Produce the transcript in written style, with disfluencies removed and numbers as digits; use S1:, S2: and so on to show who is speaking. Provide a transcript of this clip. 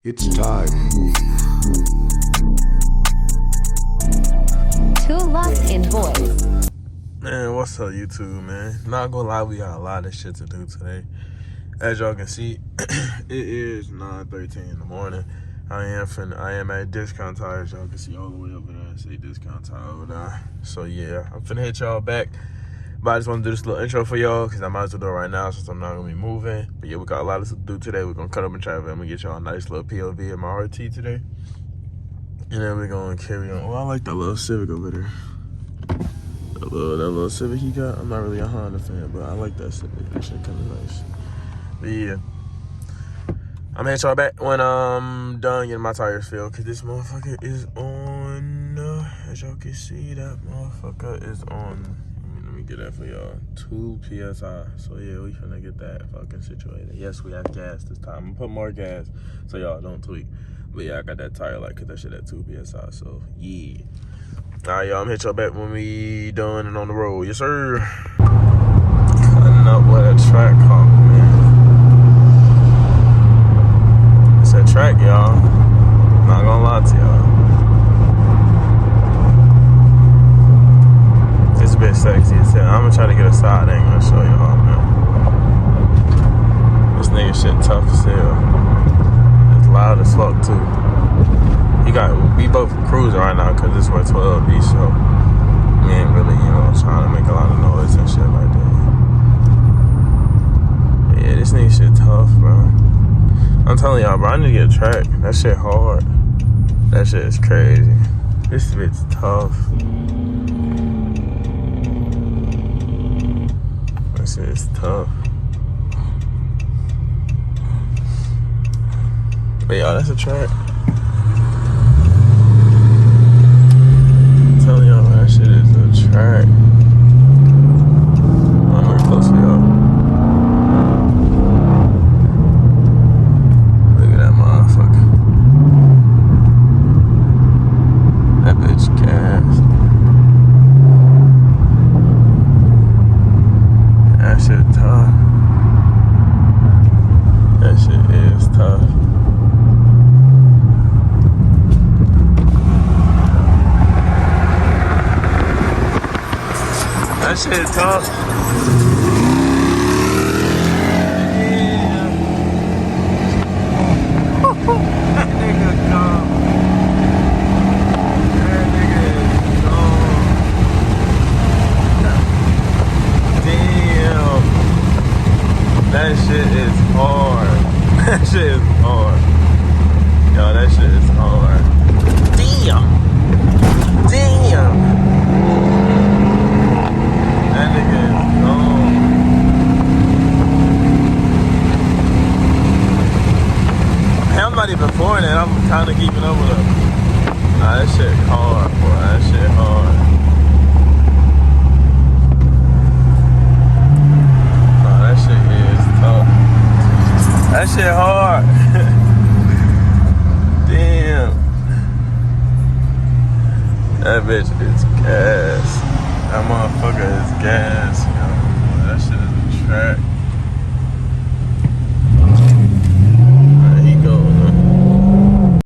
S1: It's time.
S2: Too Lost in Voice.
S3: Man, what's up, YouTube, man? Not gonna lie, we got a lot of shit to do today. As y'all can see, it is 9:13 in the morning. I am at Discount Tire, as y'all can see all the way over there. Say Discount Tire over there. So yeah, I'm finna hit y'all back. But I just want to do this little intro for y'all because I might as well do it right now since I'm not gonna be moving. But yeah, we got a lot of stuff to do today. We're gonna cut up in traffic. I'm gonna get y'all a nice little POV in my RT today. And then we're gonna carry on. Oh, I like that little Civic over there. That little Civic he got. I'm not really a Honda fan, but I like that Civic. That shit kinda nice. But yeah, I'm gonna hit y'all back when I'm done getting my tires filled, cause this motherfucker is on. As y'all can see, that motherfucker is on. Let me get that for y'all. 2 PSI. So yeah, we finna get that fucking situated. Yes, we have gas this time. I'm gonna put more gas so y'all don't tweak. But yeah, I got that tire light, cause that shit at 2 PSI. So yeah. Alright, y'all, I'm gonna hit y'all back when we done and on the road. Yes, sir. Cutting up with a Trackhawk, man. It's a track, y'all. Not gonna lie to y'all. It's a bit sexy as hell. I'm gonna try to get a side angle and show y'all, man. This nigga shit tough as hell. It's loud as fuck, too. We both cruising right now because it's where 12 be, so we ain't really, trying to make a lot of noise and shit like that. Yeah, this nigga shit tough, bro. I'm telling y'all, bro, I need to get a track. That shit hard. That shit is crazy. This bit's tough. That shit is tough. But y'all, that's a track. I'm telling y'all, that shit is a track. I'm really close to y'all. Look at that motherfucker. That bitch gas. That shit tough. That shit is tough. That shit tough. That nigga dumb. That nigga is dumb. Damn. That shit is hard. That shit is hard. Yo, that shit is hard. Damn. Damn. That nigga is gone. I'm not even pouring it. I'm kind of keeping up with it. Nah, that shit hard, boy. That shit hard. Nah, that shit is tough. That shit hard. Damn. That bitch is gas. That motherfucker is gas, yo. That shit is a track.